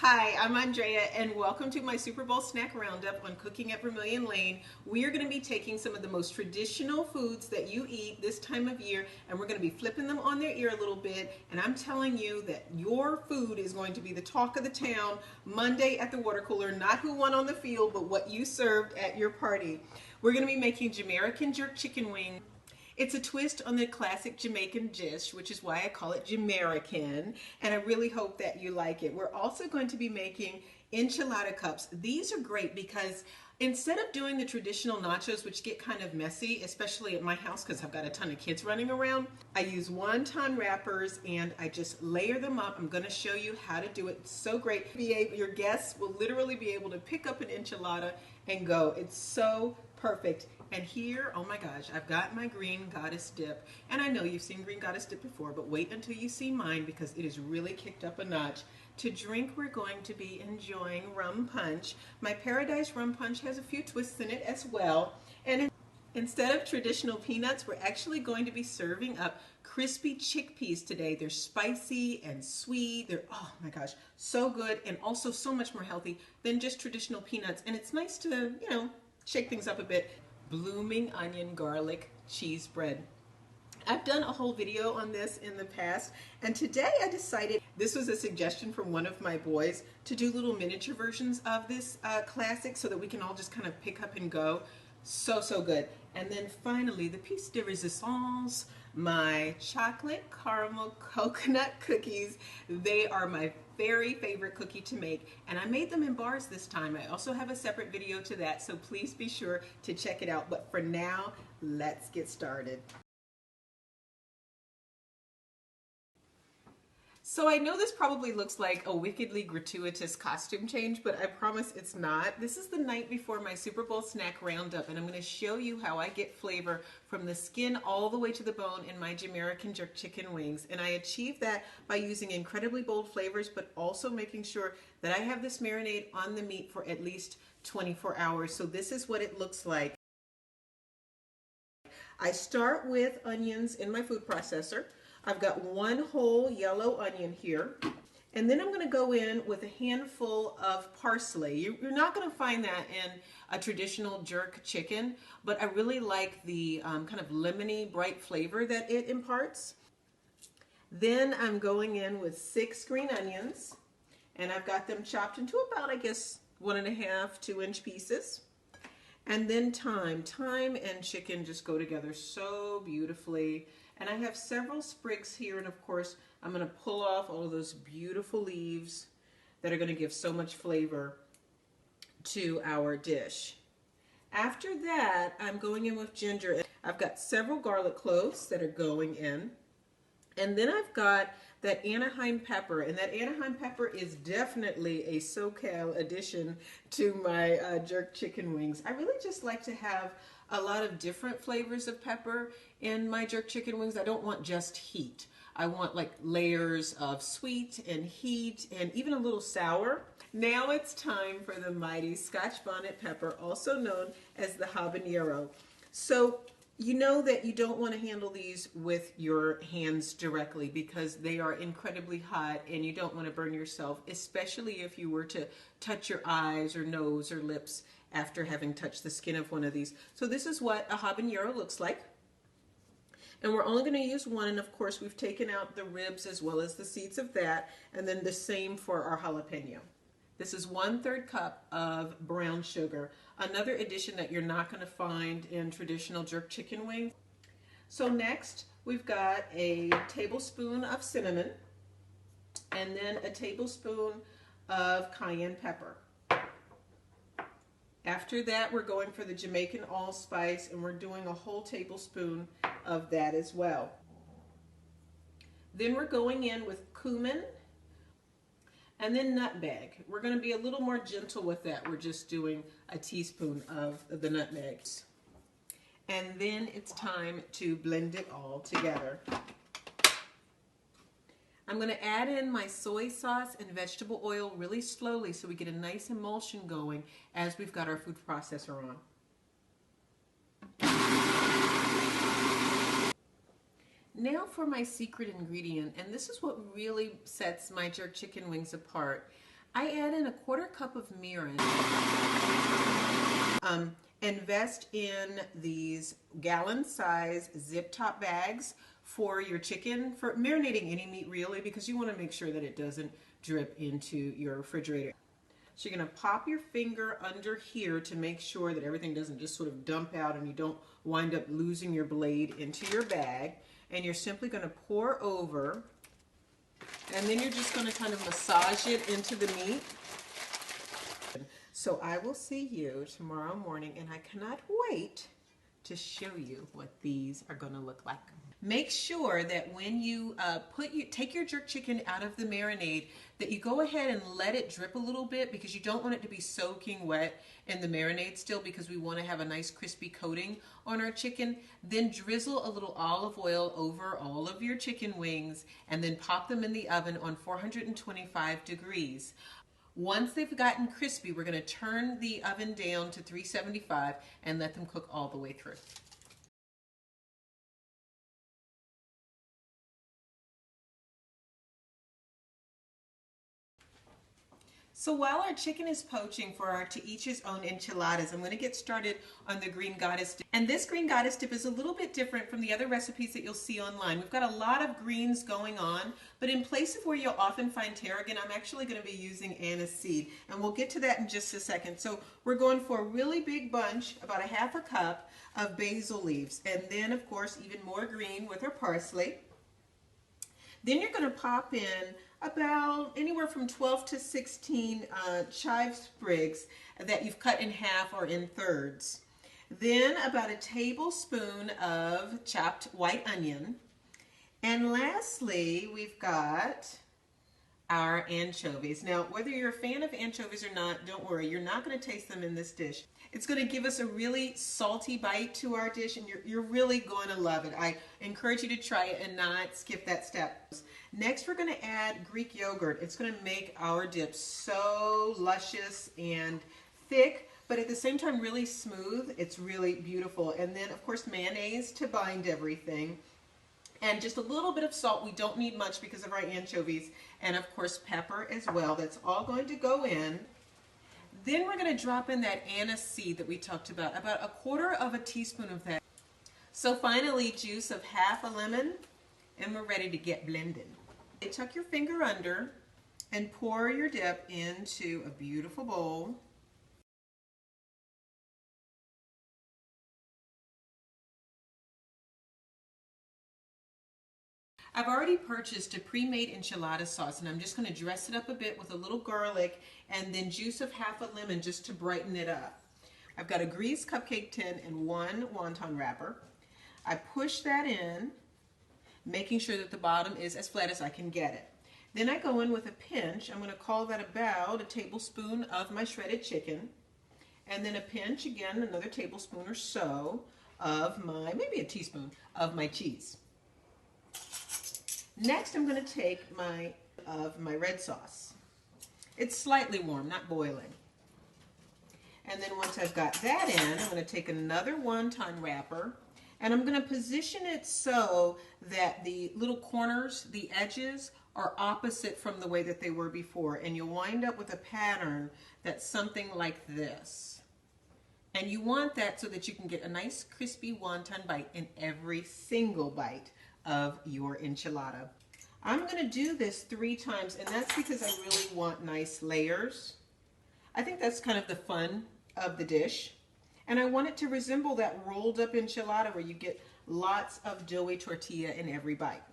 Hi, I'm Andrea, and welcome to my Super Bowl snack roundup on Cooking at Vermilion Lane. We are going to be taking some of the most traditional foods that you eat this time of year, and we're going to be flipping them on their ear a little bit. And I'm telling you that your food is going to be the talk of the town Monday at the water cooler, not who won on the field, but what you served at your party. We're going to be making Jamerican Jerk Chicken Wings. It's a twist on the classic Jamaican dish, which is why I call it Jamerican, and I really hope that you like it. We're also going to be making Enchilada Cups. These are great because instead of doing the traditional nachos, which get kind of messy, especially at my house because I've got a ton of kids running around, I use wonton wrappers and I just layer them up. I'm going to show you how to do it. It's so great. Your guests will literally be able to pick up an enchilada and go. It's so perfect. And here, oh my gosh, I've got my green Goddess Dip. And I know you've seen green Goddess Dip before, but wait until you see mine because it is really kicked up a notch. To drink, we're going to be enjoying rum punch. My Paradise rum punch has a few twists in it as well. And instead of traditional peanuts, we're actually going to be serving up crispy chickpeas today. They're spicy and sweet. They're, oh my gosh, so good and also so much more healthy than just traditional peanuts. And it's nice to, shake things up a bit. Bloomin' onion garlic cheese bread. I've done a whole video on this in the past, and today I decided, this was a suggestion from one of my boys, to do little miniature versions of this classic so that we can all just kind of pick up and go. So good. And then finally, the piece de resistance, my chocolate caramel coconut cookies. They are my very favorite cookie to make, and I made them in bars this time. I also have a separate video to that, so please be sure to check it out. But for now, let's get started. So I know this probably looks like a wickedly gratuitous costume change, but I promise it's not. This is the night before my Super Bowl snack roundup, and I'm going to show you how I get flavor from the skin all the way to the bone in my Jamerican Jerk Chicken Wings. And I achieve that by using incredibly bold flavors, but also making sure that I have this marinade on the meat for at least 24 hours. So this is what it looks like. I start with onions in my food processor. I've got one whole yellow onion here, and then I'm going to go in with a handful of parsley. You're not going to find that in a traditional jerk chicken, but I really like the kind of lemony, bright flavor that it imparts. Then I'm going in with 6 green onions, and I've got them chopped into about, I guess, 1.5 2-inch pieces. And then thyme. Thyme and chicken just go together so beautifully. And I have several sprigs here, and of course I'm going to pull off all of those beautiful leaves that are going to give so much flavor to our dish. After that, I'm going in with ginger. I've got several garlic cloves that are going in. And then I've got that Anaheim pepper, and that Anaheim pepper is definitely a SoCal addition to my jerk chicken wings. I really just like to have a lot of different flavors of pepper in my jerk chicken wings. I don't want just heat. I want like layers of sweet and heat and even a little sour. Now it's time for the mighty Scotch bonnet pepper, also known as the habanero. So you know that you don't want to handle these with your hands directly because they are incredibly hot and you don't want to burn yourself, especially if you were to touch your eyes or nose or lips after having touched the skin of one of these. So this is what a habanero looks like. And we're only going to use one, and of course we've taken out the ribs as well as the seeds of that, and then the same for our jalapeno. This is 1/3 cup of brown sugar, another addition that you're not going to find in traditional jerk chicken wings. So next we've got a tablespoon of cinnamon and then a tablespoon of cayenne pepper. After that, we're going for the Jamaican allspice, and we're doing a whole tablespoon of that as well. Then we're going in with cumin and then nutmeg. We're going to be a little more gentle with that. We're just doing a teaspoon of the nutmegs. And then it's time to blend it all together. I'm going to add in my soy sauce and vegetable oil really slowly so we get a nice emulsion going as we've got our food processor on. Now for my secret ingredient, and this is what really sets my jerk chicken wings apart. I add in a 1/4 cup of mirin. Invest in these gallon-size zip-top bags for your chicken, for marinating any meat really, because you want to make sure that it doesn't drip into your refrigerator. So you're going to pop your finger under here to make sure that everything doesn't just sort of dump out and you don't wind up losing your blade into your bag. And you're simply going to pour over, and then you're just going to kind of massage it into the meat. So I will see you tomorrow morning, and I cannot wait to show you what these are going to look like. Make sure that when you take your jerk chicken out of the marinade, that you go ahead and let it drip a little bit, because you don't want it to be soaking wet in the marinade still, because we want to have a nice crispy coating on our chicken. Then drizzle a little olive oil over all of your chicken wings, and then pop them in the oven on 425 degrees. Once they've gotten crispy, we're going to turn the oven down to 375 and let them cook all the way through. So while our chicken is poaching for our To Each His Own Enchiladas, I'm going to get started on the green goddess dip. And this green goddess dip is a little bit different from the other recipes that you'll see online. We've got a lot of greens going on, but in place of where you'll often find tarragon, I'm actually going to be using anise seed. And we'll get to that in just a second. So we're going for a really big bunch, about 1/2 cup of basil leaves. And then, of course, even more green with our parsley. Then you're going to pop in about anywhere from 12 to 16 chive sprigs that you've cut in half or in thirds. Then about 1 tablespoon of chopped white onion. And lastly, we've got our anchovies. Now, whether you're a fan of anchovies or not, don't worry, you're not going to taste them in this dish. It's going to give us a really salty bite to our dish, and you're really going to love it. I encourage you to try it and not skip that step. Next, we're going to add Greek yogurt. It's going to make our dip so luscious and thick, but at the same time really smooth. It's really beautiful. And then, of course, mayonnaise to bind everything. And just a little bit of salt. We don't need much because of our anchovies. And, of course, pepper as well. That's all going to go in. Then we're going to drop in that anise seed that we talked about 1/4 teaspoon of that. So finally, juice of 1/2 lemon, and we're ready to get blended. Tuck your finger under and pour your dip into a beautiful bowl. I've already purchased a pre-made enchilada sauce, and I'm just going to dress it up a bit with a little garlic and then juice of 1/2 lemon just to brighten it up. I've got a greased cupcake tin and 1 wonton wrapper. I push that in, making sure that the bottom is as flat as I can get it. Then I go in with a pinch. I'm going to call that about 1 tablespoon of my shredded chicken, and then a pinch, again, another tablespoon or so of maybe a teaspoon of my cheese. Next, I'm going to take my red sauce. It's slightly warm, not boiling. And then once I've got that in, I'm going to take another wonton wrapper, and I'm going to position it so that the little corners, the edges, are opposite from the way that they were before. And you'll wind up with a pattern that's something like this. And you want that so that you can get a nice crispy wonton bite in every single bite of your enchilada. I'm going to do this 3 times, and that's because I really want nice layers. I think that's kind of the fun of the dish. And I want it to resemble that rolled up enchilada where you get lots of doughy tortilla in every bite.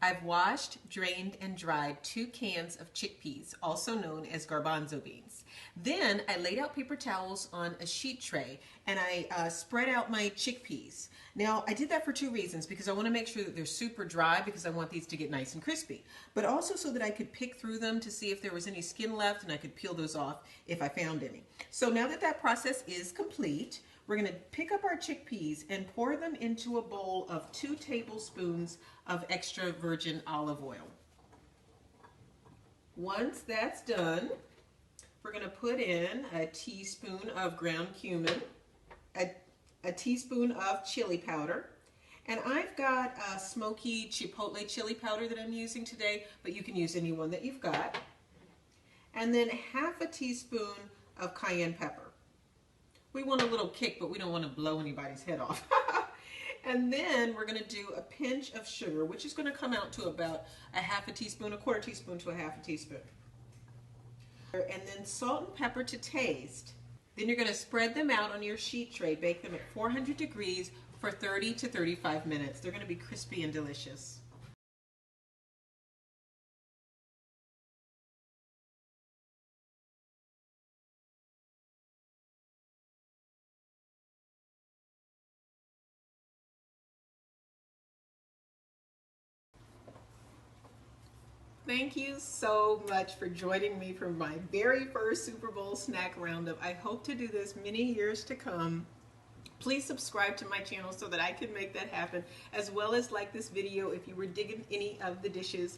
I've washed, drained, and dried 2 cans of chickpeas, also known as garbanzo beans. Then I laid out paper towels on a sheet tray, and I spread out my chickpeas. Now, I did that for 2 reasons, because I want to make sure that they're super dry, because I want these to get nice and crispy, but also so that I could pick through them to see if there was any skin left, and I could peel those off if I found any. So now that that process is complete, we're going to pick up our chickpeas and pour them into a bowl of 2 tablespoons of extra virgin olive oil. Once that's done, we're going to put in a teaspoon of ground cumin, a teaspoon of chili powder, And I've got a smoky chipotle chili powder that I'm using today, but you can use any one that you've got. And then half a teaspoon of cayenne pepper. We want a little kick, but we don't want to blow anybody's head off. And then we're going to do a pinch of sugar, which is going to come out to about a half a teaspoon, a quarter teaspoon to a half a teaspoon. And then salt and pepper to taste. Then you're going to spread them out on your sheet tray, bake them at 400 degrees for 30 to 35 minutes. They're going to be crispy and delicious. Thank you so much for joining me for my very first Super Bowl snack roundup. I hope to do this many years to come. Please subscribe to my channel so that I can make that happen, as well as like this video if you were digging any of the dishes.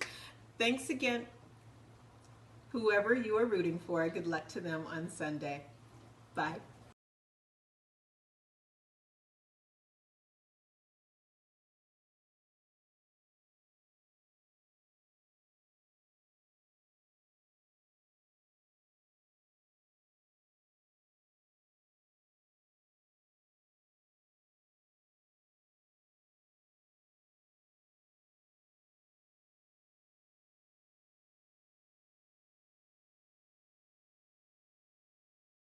Thanks again, whoever you are rooting for. Good luck to them on Sunday. Bye.